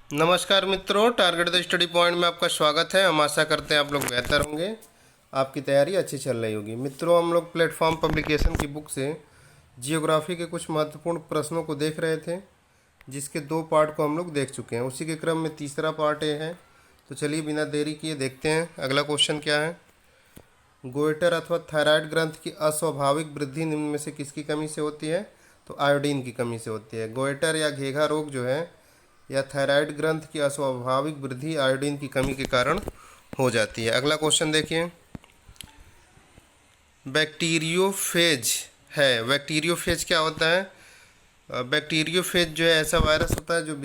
नमस्कार मित्रों, target the study point में आपका स्वागत है। हम आशा करते हैं आप लोग बेहतर होंगे, आपकी तैयारी अच्छी चल रही होगी। मित्रों, हम लोग प्लेटफॉर्म पब्लिकेशन की बुक से जियोग्राफी के कुछ महत्वपूर्ण प्रश्नों को देख रहे थे, जिसके 2 पार्ट को हम लोग देख चुके हैं। उसी के क्रम में तीसरा पार्ट ये है। तो चलिए बिना देरी किए देखते हैं अगला क्वेश्चन क्या है। गोइटर अथवा थायराइड ग्रंथ की अस्वाभाविक वृद्धि निम्न में से किसकी कमी से होती है? तो आयोडीन की कमी से होती है। गोइटर या घेघा रोग जो है या थायराइड ग्रंथ की अस्वाभाविक वृद्धि आयोडीन की कमी के कारण हो जाती है। अगला क्वेश्चन देखिए, बैक्टीरियोफेज है। बैक्टीरियोफेज क्या होता है? बैक्टीरियोफेज जो है ऐसा वायरस होता है जो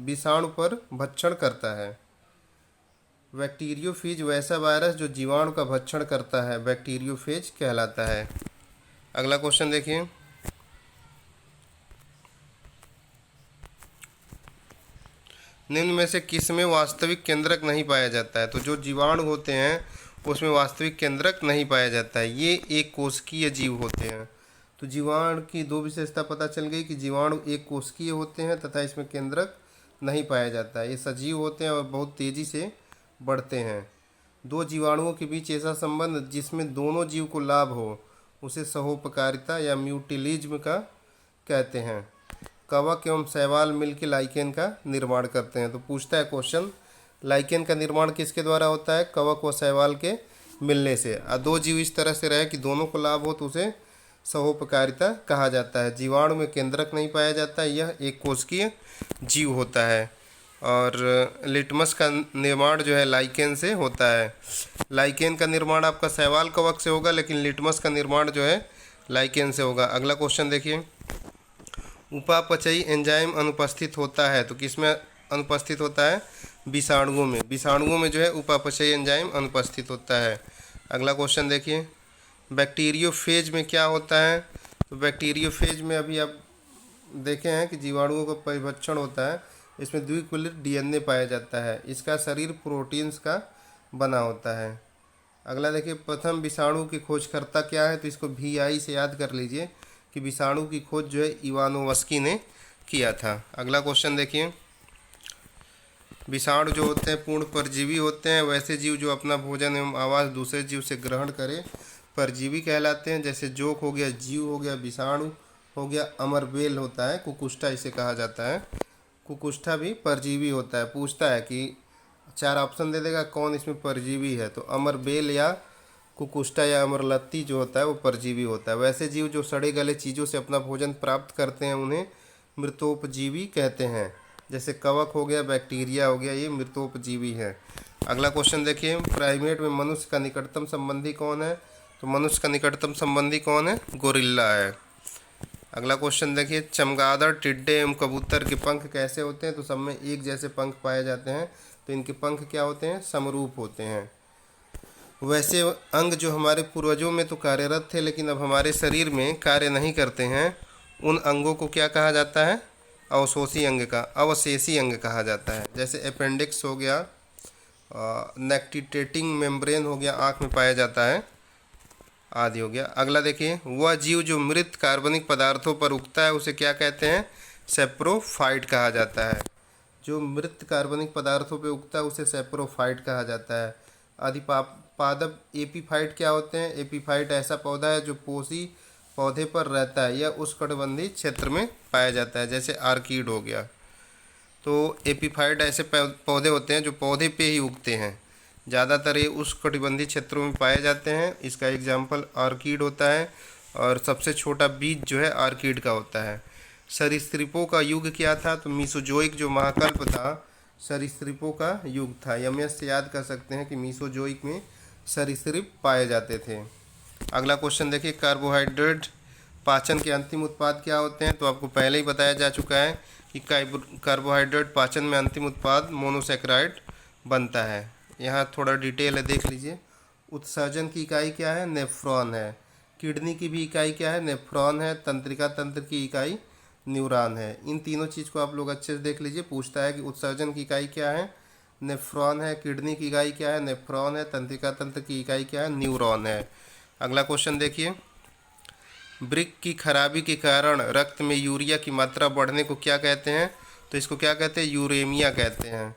विषाणु पर भक्षण करता है। बैक्टीरियोफेज वैसा वायरस जो जीवाणु का भक्षण करता है, बैक्टीरियोफेज कहलाता है। अगला क्वेश्चन देखिए, निम्न में से किस में वास्तविक केंद्रक नहीं पाया जाता है? तो जो जीवाणु होते हैं उसमें वास्तविक केंद्रक नहीं पाया जाता है। ये एक कोशिकीय जीव होते हैं। तो जीवाणु की 2 विशेषता पता चल गई कि जीवाणु एक कोशिकीय होते हैं तथा इसमें केंद्रक नहीं पाया जाता है। ये सजीव होते हैं और बहुत तेज़ी से बढ़ते हैं। 2 जीवाणुओं के बीच ऐसा संबंध जिसमें दोनों जीव को लाभ हो उसे सहोपकारिता या म्यूटिलिज्म का कहते हैं। कवक एवं शैवाल मिलकर लाइकेन का निर्माण करते हैं। तो पूछता है क्वेश्चन, लाइकेन का निर्माण किसके द्वारा होता है? कवक व शैवाल के मिलने से। 2 जीव इस तरह से रहे कि दोनों को लाभ हो तो उसे सहोपकारिता कहा जाता है। जीवाणु में केंद्रक नहीं पाया जाता, यह एक कोशिकीय जीव होता है। और लिटमस का निर्माण जो है लाइकेन से होता है। लाइकेन का निर्माण आपका शैवाल कवक से होगा, लेकिन लिटमस का निर्माण जो है लाइकेन से होगा। अगला क्वेश्चन देखिए, उपापचयी एंजाइम अनुपस्थित होता है। तो किसमें अनुपस्थित होता है? विषाणुओं में। विषाणुओं में जो है उपापचयी एंजाइम अनुपस्थित होता है। अगला क्वेश्चन देखिए, बैक्टीरियोफेज में क्या होता है? तो बैक्टीरियोफेज में अभी आप देखे हैं कि जीवाणुओं का परिभक्षण होता है। इसमें द्विकुलित डीएनए पाया जाता है। इसका शरीर प्रोटीन्स का बना होता है। अगला देखिए, प्रथम विषाणु की खोजकर्ता क्या है? तो इसको VI से याद कर लीजिए कि विषाणु की खोज जो है इवानोवस्की ने किया था। अगला क्वेश्चन देखिए, विषाणु जो होते हैं पूर्ण परजीवी होते हैं। वैसे जीव जो अपना भोजन एवं आवास दूसरे जीव से ग्रहण करे परजीवी कहलाते हैं। जैसे जोंक हो गया, जीव हो गया, विषाणु हो गया, अमरबेल होता है, कुकुष्ठा इसे कहा जाता है। कुकुष्ठा भी परजीवी होता है। पूछता है कि 4 ऑप्शन दे देगा कौन इसमें परजीवी है। तो अमरबेल या कुकुष्ठा या अमरलत्ती जो होता है वो परजीवी होता है। वैसे जीव जो सड़े गले चीज़ों से अपना भोजन प्राप्त करते हैं उन्हें मृतोपजीवी कहते हैं। जैसे कवक हो गया, बैक्टीरिया हो गया, ये मृतोपजीवी है। अगला क्वेश्चन देखिए, प्राइमेट में मनुष्य का निकटतम संबंधी कौन है? तो मनुष्य का निकटतम संबंधी कौन है? गोरिल्ला है। अगला क्वेश्चन देखिए, चमगादड़, टिड्डे एवं कबूतर के पंख कैसे होते हैं? तो सब में एक जैसे पंख पाए जाते हैं। तो इनके पंख क्या होते हैं? समरूप होते हैं। वैसे अंग जो हमारे पूर्वजों में तो कार्यरत थे लेकिन अब हमारे शरीर में कार्य नहीं करते हैं, उन अंगों को क्या कहा जाता है? अवशोषी अंग का अवशेषी अंग कहा जाता है। जैसे अपेंडिक्स हो गया, नेक्टिटेटिंग मेम्ब्रेन हो गया, आँख में पाया जाता है, आदि हो गया। अगला देखिए, वह जीव जो मृत कार्बनिक पदार्थों पर उगता है उसे क्या कहते हैं? सेप्रोफाइट कहा जाता है। जो मृत कार्बनिक पदार्थों पर उगता है उसे सेप्रोफाइट कहा जाता है। अधिपादप एपीफाइट क्या होते हैं? एपीफाइट ऐसा पौधा है जो पोषी पौधे पर रहता है या उष्णकटिबंधीय क्षेत्र में पाया जाता है। जैसे आर्किड हो गया। तो एपीफाइट ऐसे पौधे होते हैं जो पौधे पे ही उगते हैं। ज़्यादातर ये उष्णकटिबंधीय क्षेत्रों में पाए जाते हैं। इसका एग्जाम्पल आर्किड होता है और सबसे छोटा बीज जो है आर्किड का होता है। सरीसृपों का युग क्या था? तो मीसोजोइक जो महाकल्प था सरीसृपों का युग था। यमयस से याद कर सकते हैं कि मीसोजोइक में सरीसृप पाए जाते थे। अगला क्वेश्चन देखिए, कार्बोहाइड्रेट पाचन के अंतिम उत्पाद क्या होते हैं? तो आपको पहले ही बताया जा चुका है कि कार्बोहाइड्रेट पाचन में अंतिम उत्पाद मोनोसैकेराइड बनता है। यहाँ थोड़ा डिटेल है, देख लीजिए। उत्सर्जन की इकाई क्या है? नेफ्रॉन है। किडनी की भी इकाई क्या है? नेफ्रॉन है। तंत्रिका तंत्र की इकाई न्यूरॉन है। इन तीनों चीज़ को आप लोग अच्छे से देख लीजिए। पूछता है कि उत्सर्जन की इकाई क्या है? नेफ्रॉन है। किडनी की इकाई क्या है? नेफ्रॉन है। तंत्रिका तंत्र की इकाई क्या है? न्यूरॉन है। अगला क्वेश्चन देखिए, वृक्क की खराबी के कारण रक्त में यूरिया की मात्रा बढ़ने को क्या कहते हैं? तो इसको क्या कहते हैं, यूरेमिया कहते हैं।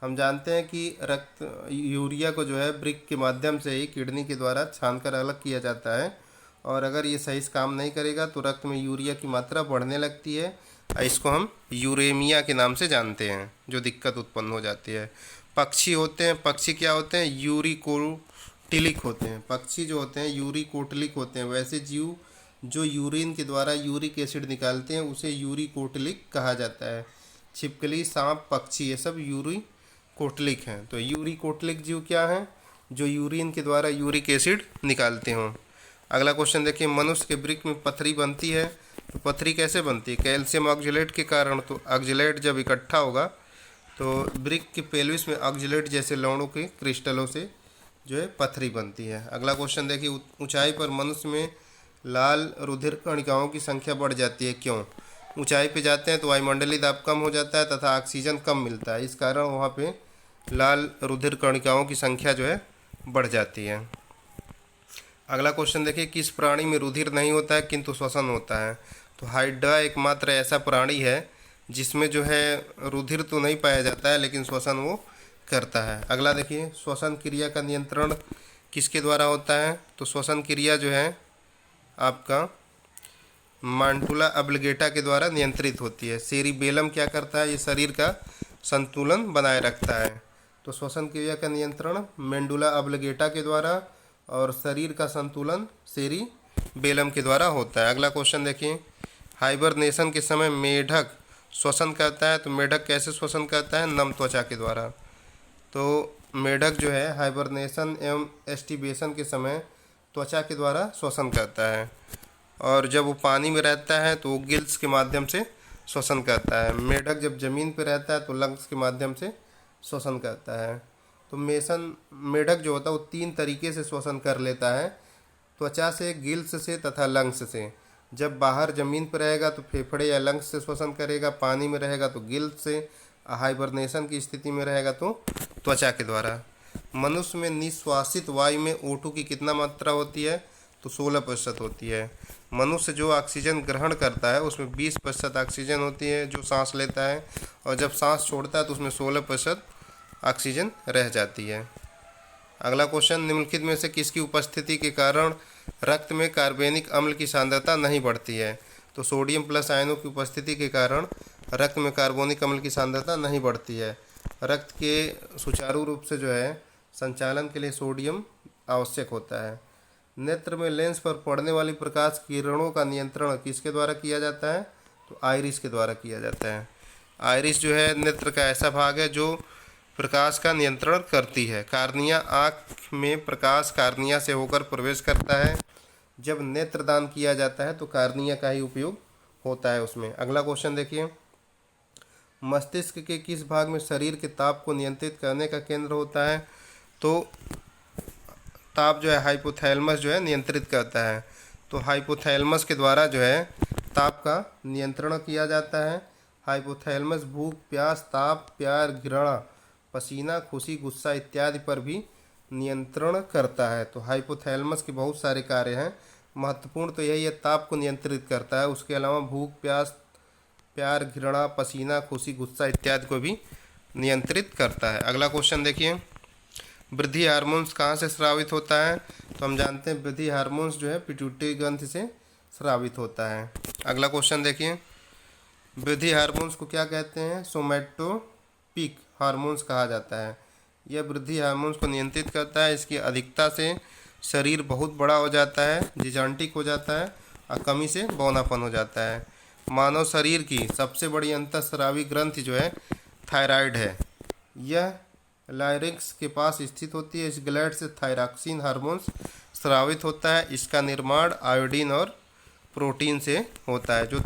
हम जानते हैं कि रक्त यूरिया को जो है ब्रिक के माध्यम से ही किडनी के द्वारा छानकर अलग किया जाता है, और अगर ये सही से काम नहीं करेगा तो रक्त में यूरिया की मात्रा बढ़ने लगती है। इसको हम यूरेमिया के नाम से जानते हैं, जो दिक्कत उत्पन्न हो जाती है। पक्षी होते हैं, पक्षी क्या होते हैं, यूरिकोटिलिक होते हैं। पक्षी जो होते हैं यूरिकोटिलिक होते हैं। वैसे जीव जो यूरिन के द्वारा यूरिक एसिड निकालते हैं उसे यूरिकोटिलिक कहा जाता है। छिपकली, सांप, पक्षी, ये सब यूरिकोटिलिक हैं। तो यूरिकोटिलिक जीव क्या हैं, जो यूरिन के द्वारा यूरिक एसिड निकालते हों। अगला क्वेश्चन देखिए, मनुष्य के वृक्क में पथरी बनती है, तो पथरी कैसे बनती है, कैल्शियम ऑक्जेलेट के कारण। तो ऑक्जेलेट जब इकट्ठा होगा तो वृक्क के पेल्विस में ऑक्जेलेट जैसे लवणों के क्रिस्टलों से जो है पथरी बनती है। अगला क्वेश्चन देखिए, ऊंचाई पर मनुष्य में लाल रुधिर कणिकाओं की संख्या बढ़ जाती है, क्यों। ऊंचाई पे जाते हैं तो वायुमंडलीय दाब कम हो जाता है तथा ऑक्सीजन कम मिलता है, इस कारण वहाँ पे लाल रुधिर कणिकाओं की संख्या जो है बढ़ जाती है। अगला क्वेश्चन देखिए, किस प्राणी में रुधिर नहीं होता है किंतु श्वसन होता है। तो हाइड्रा एकमात्र ऐसा प्राणी है जिसमें जो है रुधिर तो नहीं पाया जाता है लेकिन श्वसन वो करता है। अगला देखिए, श्वसन क्रिया का नियंत्रण किसके द्वारा होता है। तो श्वसन क्रिया जो है आपका मांटुला अब्लिगेटा के द्वारा नियंत्रित होती है। सेरिबेलम क्या करता है, ये शरीर का संतुलन बनाए रखता है। तो श्वसन क्रिया का नियंत्रण मेंडुला अब्लिगेटा के द्वारा और शरीर का संतुलन सेरिबेलम के द्वारा होता है। अगला क्वेश्चन देखिए, हाइबरनेशन के समय मेढक श्वसन करता है, तो मेढक कैसे श्वसन करता है, नम त्वचा के द्वारा। तो मेढक जो है हाइबरनेशन एवं एस्टिबेशन के समय त्वचा के द्वारा श्वसन करता है, और जब वो पानी में रहता है तो वो गिल्स के माध्यम से श्वसन करता है। मेढक जब ज़मीन पर रहता है तो लंग्स के माध्यम से श्वसन करता है। तो मेढक जो होता है वो 3 तरीके से श्वसन कर लेता है, त्वचा से, गिल्स से तथा लंग्स से। जब बाहर ज़मीन पर रहेगा तो फेफड़े या लंग्स से श्वसन करेगा, पानी में रहेगा तो गिल्स से, हाइबरनेशन की स्थिति में रहेगा तो त्वचा के द्वारा। मनुष्य में निश्वासित वायु में O2 की कितना मात्रा होती है, तो 16% होती है। मनुष्य जो ऑक्सीजन ग्रहण करता है उसमें 20% ऑक्सीजन होती है जो सांस लेता है, और जब सांस छोड़ता है तो उसमें 16% ऑक्सीजन रह जाती है। अगला क्वेश्चन, निम्नलिखित में से किसकी उपस्थिति के कारण रक्त में कार्बनिक अम्ल की सांद्रता नहीं बढ़ती है। तो सोडियम प्लस आयनों की उपस्थिति के कारण रक्त में कार्बनिक अम्ल की सांद्रता नहीं बढ़ती है। रक्त के सुचारू रूप से जो है संचालन के लिए सोडियम आवश्यक होता है। नेत्र में लेंस पर पड़ने वाली प्रकाश किरणों का नियंत्रण किसके द्वारा किया जाता है, तो आइरिस के द्वारा किया जाता है। आइरिस जो है नेत्र का ऐसा भाग है जो प्रकाश का नियंत्रण करती है। कार्निया, आँख में प्रकाश कार्निया से होकर प्रवेश करता है। जब नेत्रदान किया जाता है तो कार्निया का ही उपयोग होता है उसमें। अगला क्वेश्चन देखिए, मस्तिष्क के किस भाग में शरीर के ताप को नियंत्रित करने का केंद्र होता है। तो ताप जो है हाइपोथैलेमस जो है नियंत्रित करता है। तो हाइपोथैलेमस के द्वारा जो है ताप का नियंत्रण किया जाता है। हाइपोथैलेमस भूख, प्यास, ताप, प्यार, घृणा, पसीना, खुशी, गुस्सा इत्यादि पर भी नियंत्रण करता है। तो हाइपोथैलेमस के बहुत सारे कार्य हैं, महत्वपूर्ण तो यही है, ताप को नियंत्रित करता है। उसके अलावा भूख, प्यास, प्यार, घृणा, पसीना, खुशी, गुस्सा इत्यादि को भी नियंत्रित करता है। अगला क्वेश्चन देखिए, वृद्धि हार्मोन्स कहाँ से स्रावित होता है। तो हम जानते हैं वृद्धि हार्मोन्स जो है पिट्यूटरी ग्रंथि से स्रावित होता है। अगला क्वेश्चन देखिए, वृद्धि हार्मोन्स को क्या कहते हैं, सोमैटोपिक हार्मोन्स कहा जाता है। यह वृद्धि हार्मोन्स को नियंत्रित करता है। इसकी अधिकता से शरीर बहुत बड़ा हो जाता है, जिजांटिक हो जाता है, और कमी से बौनापन हो जाता है। मानव शरीर की सबसे बड़ी अंतःस्रावी ग्रंथि जो है थायराइड है। यह लाइरिक्स के पास स्थित होती है। इस ग्लैंड से थायरॉक्सिन हार्मोन्स स्रावित होता है। इसका निर्माण आयोडीन और प्रोटीन से होता है। जो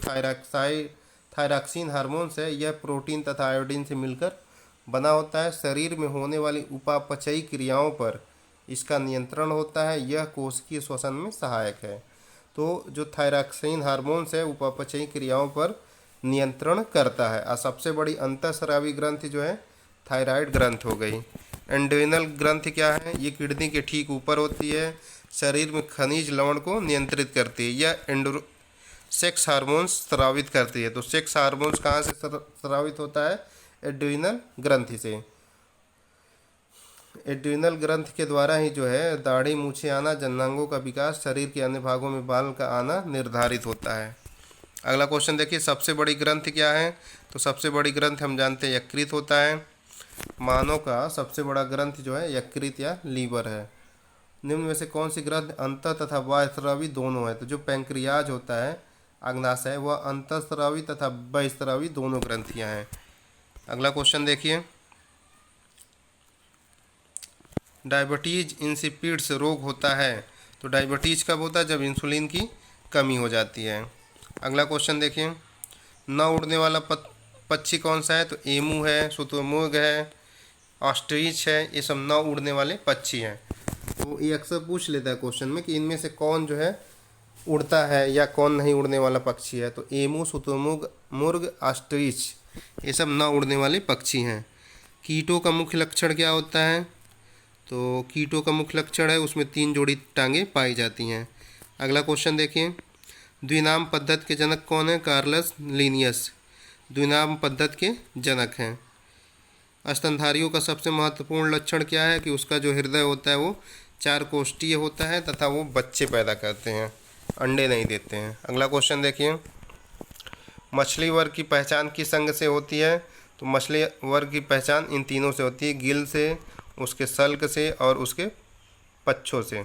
थायरॉक्सिन हार्मोन्स है यह प्रोटीन तथा आयोडीन से मिलकर बना होता है। शरीर में होने वाली उपापचयी क्रियाओं पर इसका नियंत्रण होता है। यह कोशिकीय श्वसन में सहायक है। तो जो थायरॉक्सिन हार्मोन्स है उपापचयी क्रियाओं पर नियंत्रण करता है। और सबसे बड़ी अंतःस्रावी ग्रंथि जो है थायराइड ग्रंथ हो गई। एंडोइनल ग्रंथि क्या है, ये किडनी के ठीक ऊपर होती है। शरीर में खनिज लवण को नियंत्रित करती है। यह सेक्स हार्मोन्स स्रावित करती है। तो सेक्स हार्मोन्स कहाँ से स्रावित होता है? एड्रिनल ग्रंथि से। एड्रिनल ग्रंथि के द्वारा ही जो है दाढ़ी, मूछें आना, जननांगों का विकास, शरीर के अन्य भागों में बाल का आना निर्धारित होता है। अगला क्वेश्चन देखिए, सबसे बड़ी ग्रंथि क्या है? तो सबसे बड़ी ग्रंथि हम जानते हैं यकृत होता है। मानव का सबसे बड़ा ग्रंथि जो है यकृत या लीवर है। निम्न में से कौन सी ग्रंथि अंतः तथा बाह्यस्रावी दोनों है? तो जो पैंक्रियाज होता है, अग्नाशय, वह अंतःस्रावी तथा बहिःस्रावी दोनों ग्रंथियां हैं। अगला क्वेश्चन देखिए, डायबिटीज इंसिपिड्स रोग होता है। तो डायबिटीज कब होता है? जब इंसुलिन की कमी हो जाती है। अगला क्वेश्चन देखिए, न उड़ने वाला पक्षी कौन सा है? तो एमू है, शुतुरमुर्ग है, ऑस्ट्रिच है, ये सब न उड़ने वाले पक्षी हैं। तो ये अक्सर पूछ लेता है क्वेश्चन में कि इनमें से कौन जो है उड़ता है या कौन नहीं उड़ने वाला पक्षी है। तो एमू, शुतुरमुर्ग, मुर्ग, ऑस्ट्रिच, ये सब न उड़ने वाले पक्षी हैं। कीटों का मुख्य लक्षण क्या होता है? तो कीटों का मुख्य लक्षण है उसमें 3 जोड़ी टांगें पाई जाती हैं। अगला क्वेश्चन देखिए, द्विनाम पद्धति के जनक कौन है? कार्लस लिनियस द्विनाम पद्धति के जनक हैं। स्तनधारियों का सबसे महत्वपूर्ण लक्षण क्या है? कि उसका जो हृदय होता है वो 4 कोष्ठीय होता है तथा वो बच्चे पैदा करते हैं, अंडे नहीं देते हैं। अगला क्वेश्चन देखिए, मछली वर्ग की पहचान किस अंग से होती है? तो मछली वर्ग की पहचान इन तीनों से होती है, गिल से, उसके सल्क से और उसके पच्छों से।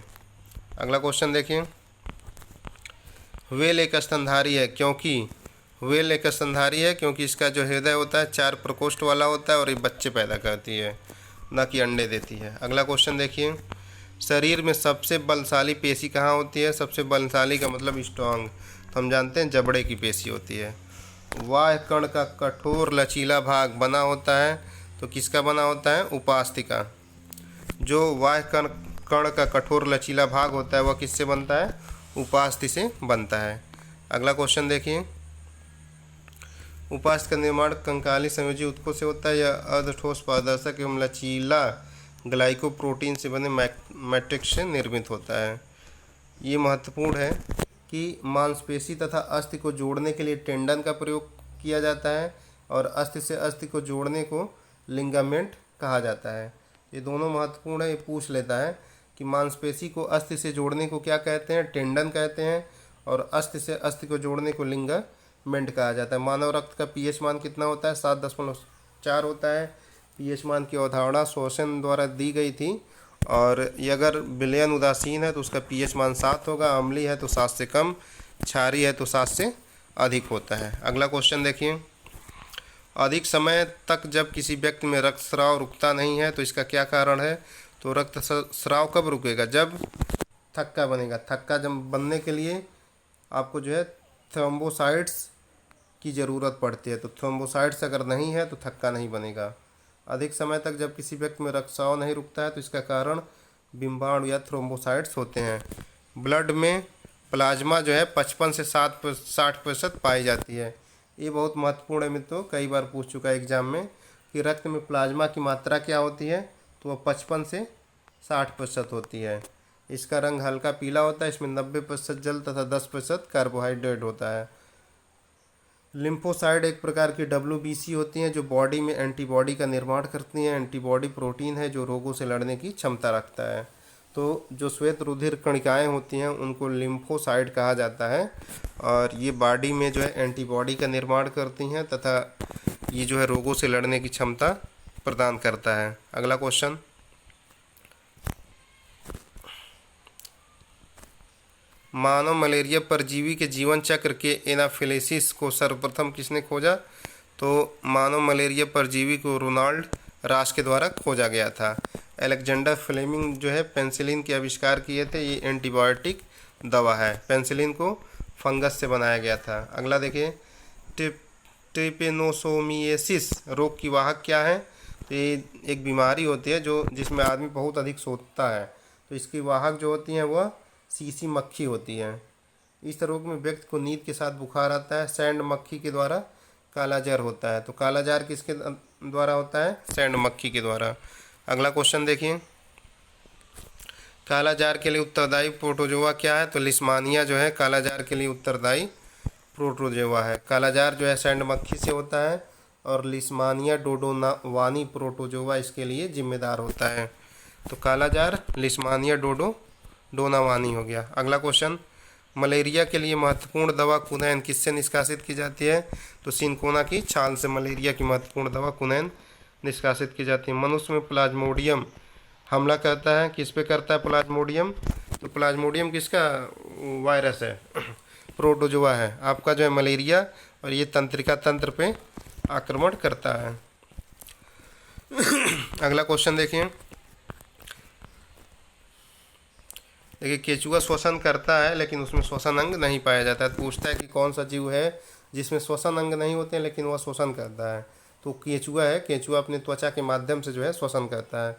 अगला क्वेश्चन देखिए, व्हेल एक स्तनधारी है क्योंकि व्हेल एक स्तनधारी है क्योंकि इसका जो हृदय होता है 4 प्रकोष्ठ वाला होता है और ये बच्चे पैदा करती है, न कि अंडे देती है। अगला क्वेश्चन देखिए, शरीर में सबसे बलशाली पेशी कहाँ होती है? सबसे बलशाली का मतलब स्ट्रांग, तो हम जानते हैं जबड़े की पेशी होती है। वाह कण का कठोर लचीला भाग बना होता है, तो किसका बना होता है? उपास्थि का। जो वाह कण का कठोर लचीला भाग होता है वह किससे बनता है? उपास्थि से बनता है। अगला क्वेश्चन देखिए, उपास्थि का निर्माण कंकाली संयोजी ऊतकों से होता है या अर्धठोस पारदर्शक एवं लचीला ग्लाइकोप्रोटीन से बने मैट्रिक्स से निर्मित होता है। ये महत्वपूर्ण है कि मांसपेशी तथा अस्थि को जोड़ने के लिए टेंडन का प्रयोग किया जाता है और अस्थि से अस्थि को जोड़ने को लिगामेंट कहा जाता है। ये दोनों महत्वपूर्ण है। ये पूछ लेता है कि मांसपेशी को अस्थि से जोड़ने को क्या कहते हैं? टेंडन कहते हैं, और अस्थि से अस्थि को जोड़ने को लिगामेंट कहा जाता है। मानव रक्त का पीएच मान कितना होता है? 7.4 होता है। पीएच मान की अवधारणा शोषण द्वारा दी गई थी, और ये अगर विलयन उदासीन है तो उसका पीएच मान 7 होगा, अम्लीय है तो 7 से कम, क्षारीय है तो 7 से अधिक होता है। अगला क्वेश्चन देखिए, अधिक समय तक जब किसी व्यक्ति में रक्तस्राव रुकता नहीं है तो इसका क्या कारण है? तो रक्तस्राव कब रुकेगा? जब थक्का बनेगा। थक्का जब बनने के लिए आपको जो है थ्रोम्बोसाइट्स की ज़रूरत पड़ती है, तो थ्रोम्बोसाइट्स अगर नहीं है तो थक्का नहीं बनेगा। अधिक समय तक जब किसी व्यक्ति में रक्तस्राव नहीं रुकता है तो इसका कारण बिंबाणु या थ्रोम्बोसाइट्स होते हैं। ब्लड में प्लाज्मा जो है 55 से 60% पाई जाती है। ये बहुत महत्वपूर्ण है मित्रों, कई बार पूछ चुका है एग्जाम में कि रक्त में प्लाज्मा की मात्रा क्या होती है? तो वह 55 से 60% होती है। इसका रंग हल्का पीला होता है, इसमें 90% जल तथा 10% कार्बोहाइड्रेट होता है। लिम्फोसाइट एक प्रकार की WBC होती हैं जो बॉडी में एंटीबॉडी का निर्माण करती हैं। एंटीबॉडी प्रोटीन है जो रोगों से लड़ने की क्षमता रखता है। तो जो श्वेत रुधिर कणिकाएँ होती हैं उनको लिम्फोसाइट कहा जाता है, और ये बॉडी में जो है एंटीबॉडी का निर्माण करती हैं तथा ये जो है रोगों से लड़ने की क्षमता प्रदान करता है। अगला क्वेश्चन, मानव मलेरिया परजीवी के जीवन चक्र के एनाफिलिसिस को सर्वप्रथम किसने खोजा? तो मानव मलेरिया परजीवी को रोनाल्ड रास के द्वारा खोजा गया था। अलेक्जेंडर फ्लेमिंग जो है पेनिसिलिन के आविष्कार किए थे। ये एंटीबायोटिक दवा है। पेनिसिलिन को फंगस से बनाया गया था। अगला देखिए, ट्रिपेनोसोमिएसिस रोग की वाहक क्या है? तो ये एक बीमारी होती है जिसमें आदमी बहुत अधिक सोता है, तो इसकी वाहक जो होती हैं वह सीसी मक्खी होती है। इस रोग में व्यक्ति को नींद के साथ बुखार आता है। सैंड मक्खी के द्वारा कालाजार होता है। तो कालाजार किसके द्वारा होता है? सैंड मक्खी के द्वारा। अगला क्वेश्चन देखिए, कालाजार के लिए उत्तरदायी प्रोटोजोआ क्या है? तो लिस्मानिया जो है कालाजार के लिए उत्तरदायी प्रोटोजोआ है। कालाजार जो है सैंड मक्खी से होता है और लिस्मानिया डोडोनावानी प्रोटोजोआ इसके लिए जिम्मेदार होता है। तो कालाजार, लिस्मानिया डोडोनावानी हो गया। अगला क्वेश्चन, मलेरिया के लिए महत्वपूर्ण दवा कुनैन किससे निष्कासित की जाती है? तो सिनकोना की छाल से मलेरिया की महत्वपूर्ण दवा कुनैन निष्कासित की जाती है। मनुष्य में प्लाज्मोडियम हमला करता है, किस पे करता है प्लाज्मोडियम? तो प्लाज्मोडियम किसका वायरस है? प्रोटोजोआ है। आपका जो है मलेरिया, और ये तंत्रिका तंत्र पे आक्रमण करता है। अगला क्वेश्चन देखिए, केचुआ श्वसन करता है लेकिन उसमें श्वसन अंग नहीं पाया जाता है। तो पूछता है कि कौन सा जीव है जिसमें श्वसन अंग नहीं होते हैं लेकिन वह श्वसन करता है? तो केचुआ है। केचुआ अपने त्वचा के माध्यम से जो है श्वसन करता है।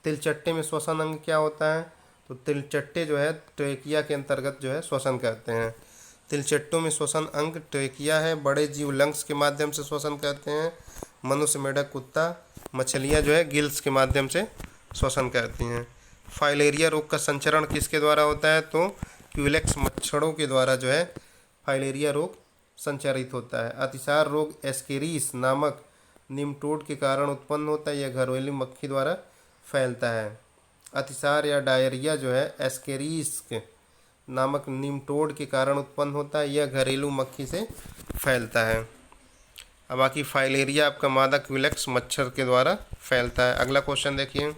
तिलचट्टे में श्वसन अंग क्या होता है? तो तिलचट्टे जो है ट्रेकिया के अंतर्गत जो है श्वसन करते हैं। तिलचट्टों में श्वसन अंग ट्रेकिया है। बड़े जीव लंग्स के माध्यम से श्वसन करते हैं। मनुष्य, मेढक, कुत्ता, मछलियाँ जो है गिल्स के माध्यम से श्वसन करती हैं। फाइलेरिया रोग का संचरण किसके द्वारा होता है? तो क्यूलेक्स मच्छरों के द्वारा जो है फाइलेरिया रोग संचारित होता है। अतिसार रोग एस्केरिस नामक निमटोड के कारण उत्पन्न होता है। यह घरेलू मक्खी द्वारा फैलता है। अतिसार या डायरिया जो है एस्केरिस नामक निमटोड के कारण उत्पन्न होता है। यह घरेलू मक्खी से फैलता है। अब बाकी फाइलेरिया आपका मादा क्यूलेक्स मच्छर के द्वारा फैलता है। अगला क्वेश्चन देखिए,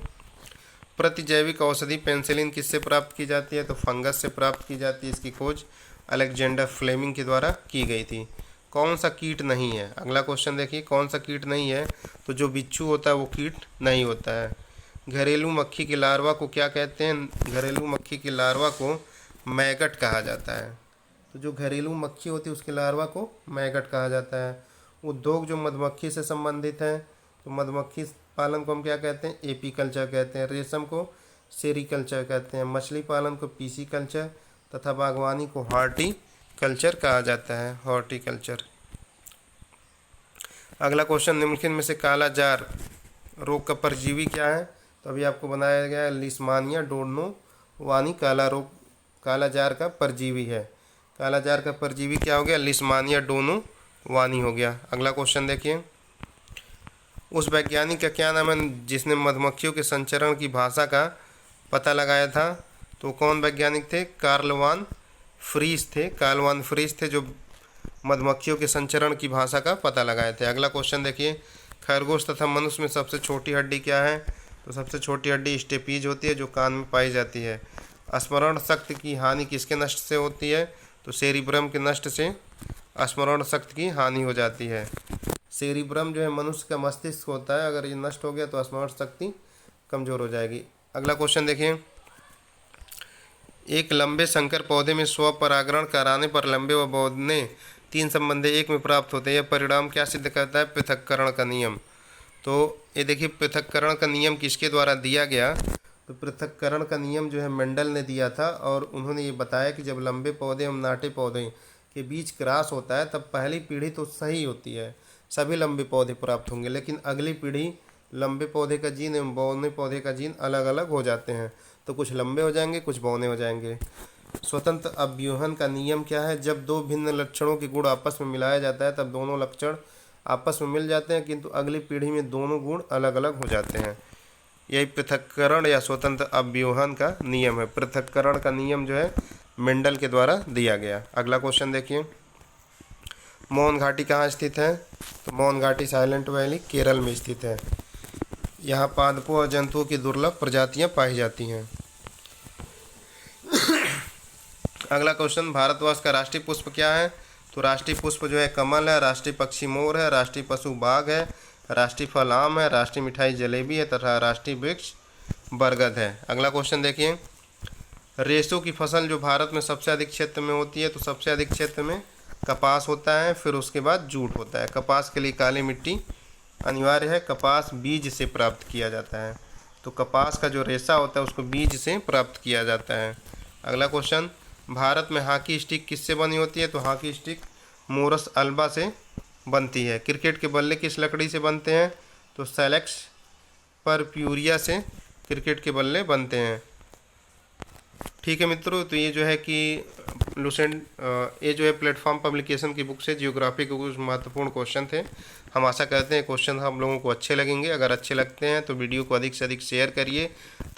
प्रतिजैविक औषधि पेनिसिलिन किससे प्राप्त की जाती है? तो फंगस से प्राप्त की जाती है। इसकी खोज अलेक्जेंडर फ्लेमिंग के द्वारा की गई थी। कौन सा कीट नहीं है? अगला क्वेश्चन देखिए, कौन सा कीट नहीं है? तो जो बिच्छू होता है वो कीट नहीं होता है। घरेलू मक्खी के लार्वा को क्या कहते हैं? घरेलू मक्खी के लार्वा को मैगट कहा जाता है। तो जो घरेलू मक्खी होती है उसके लार्वा को मैगट कहा जाता है। उद्योग जो मधुमक्खी से संबंधित है, तो मधुमक्खी पालन को हम क्या कहते हैं? एपीकल्चर कहते हैं। रेशम को सेरीकल्चर कहते हैं। मछली पालन को पीसीकल्चर तथा बागवानी को हॉर्टिकल्चर कहा जाता है। हॉर्टिकल्चर। अगला क्वेश्चन, निम्नलिखित में से कालाजार रोग का परजीवी क्या है? तो अभी आपको बनाया गया है लिस्मानिया डोडोनावानी कालाजार का परजीवी है। कालाजार का परजीवी क्या हो गया? लिस्मानिया डोडोनावानी हो गया। अगला क्वेश्चन देखिए, उस वैज्ञानिक का क्या नाम है जिसने मधुमक्खियों के संचरण की भाषा का पता लगाया था? तो कौन वैज्ञानिक थे? कार्ल वान फ्रीस थे। कार्ल वान फ्रीस थे जो मधुमक्खियों के संचरण की भाषा का पता लगाए थे। अगला क्वेश्चन देखिए, खरगोश तथा मनुष्य में सबसे छोटी हड्डी क्या है? तो सबसे छोटी हड्डी स्टेपीज होती है जो कान में पाई जाती है। स्मरण शक्ति की हानि किसके नष्ट से होती है? तो सेरिब्रम के नष्ट से स्मरण शक्ति की हानि हो जाती है। सेरिब्रम जो है मनुष्य का मस्तिष्क होता है, अगर ये नष्ट हो गया तो स्मरण शक्ति कमज़ोर हो जाएगी। अगला क्वेश्चन देखिए, एक लंबे संकर पौधे में स्वपरागण कराने पर लंबे व बौने 3 संबंधी एक में प्राप्त होते हैं। यह परिणाम क्या सिद्ध करता है? पृथक्करण का नियम। तो ये देखिए, पृथक्करण का नियम किसके द्वारा दिया गया? तो पृथक्करण का नियम जो है मेंडल ने दिया था, और उन्होंने ये बताया कि जब लंबे पौधे एवं नाटे पौधे के बीच क्रॉस होता है तब पहली पीढ़ी तो सही होती है, सभी लंबे पौधे प्राप्त होंगे, लेकिन अगली पीढ़ी लंबे पौधे का जीन एवं बौने पौधे का जीन अलग अलग हो जाते हैं। तो कुछ लंबे हो जाएंगे, कुछ बौने हो जाएंगे। स्वतंत्र अव्यूहन का नियम क्या है? जब दो भिन्न लक्षणों के गुण आपस में मिलाया जाता है तब दोनों लक्षण आपस में मिल जाते हैं, किंतु अगली पीढ़ी में दोनों गुण अलग अलग हो जाते हैं। यही पृथक्करण या स्वतंत्र अव्यूहन का नियम है। पृथक्करण का नियम जो है मेंडल के द्वारा दिया गया। अगला क्वेश्चन देखिए, मौन घाटी कहाँ स्थित है? तो मौन घाटी साइलेंट वैली केरल में स्थित है। यहाँ पादपों और जंतुओं की दुर्लभ प्रजातियाँ पाई जाती हैं। अगला क्वेश्चन, भारतवर्ष का राष्ट्रीय पुष्प क्या है? तो राष्ट्रीय पुष्प जो है कमल है, राष्ट्रीय पक्षी मोर है, राष्ट्रीय पशु बाघ है, राष्ट्रीय फल आम है, राष्ट्रीय मिठाई जलेबी है तथा राष्ट्रीय वृक्ष बरगद है। अगला क्वेश्चन देखिए, रेशों की फसल जो भारत में सबसे अधिक क्षेत्र में होती है, तो सबसे अधिक क्षेत्र में कपास होता है, फिर उसके बाद जूट होता है। कपास के लिए काली मिट्टी अनिवार्य है। कपास बीज से प्राप्त किया जाता है, तो कपास का जो रेशा होता है उसको बीज से प्राप्त किया जाता है। अगला क्वेश्चन, भारत में हॉकी स्टिक किससे बनी होती है? तो हॉकी स्टिक मोरस अल्बा से बनती है। क्रिकेट के बल्ले किस लकड़ी से बनते हैं? तो सेलेक्स परप्यूरिया से क्रिकेट के बल्ले बनते हैं। ठीक है मित्रों, तो ये जो है कि लुसेंट ये जो है प्लेटफॉर्म पब्लिकेशन की बुक से जियोग्राफी के कुछ महत्वपूर्ण क्वेश्चन थे। हम आशा करते हैं क्वेश्चन हम लोगों को अच्छे लगेंगे। अगर अच्छे लगते हैं तो वीडियो को अधिक से अधिक शेयर करिए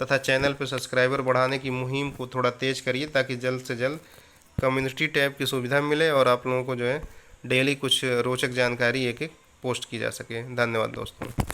तथा चैनल पर सब्सक्राइबर बढ़ाने की मुहिम को थोड़ा तेज़ करिए, ताकि जल्द से जल्द कम्युनिटी टैब की सुविधा मिले और आप लोगों को जो है डेली कुछ रोचक जानकारी एक एक पोस्ट की जा सके। धन्यवाद दोस्तों।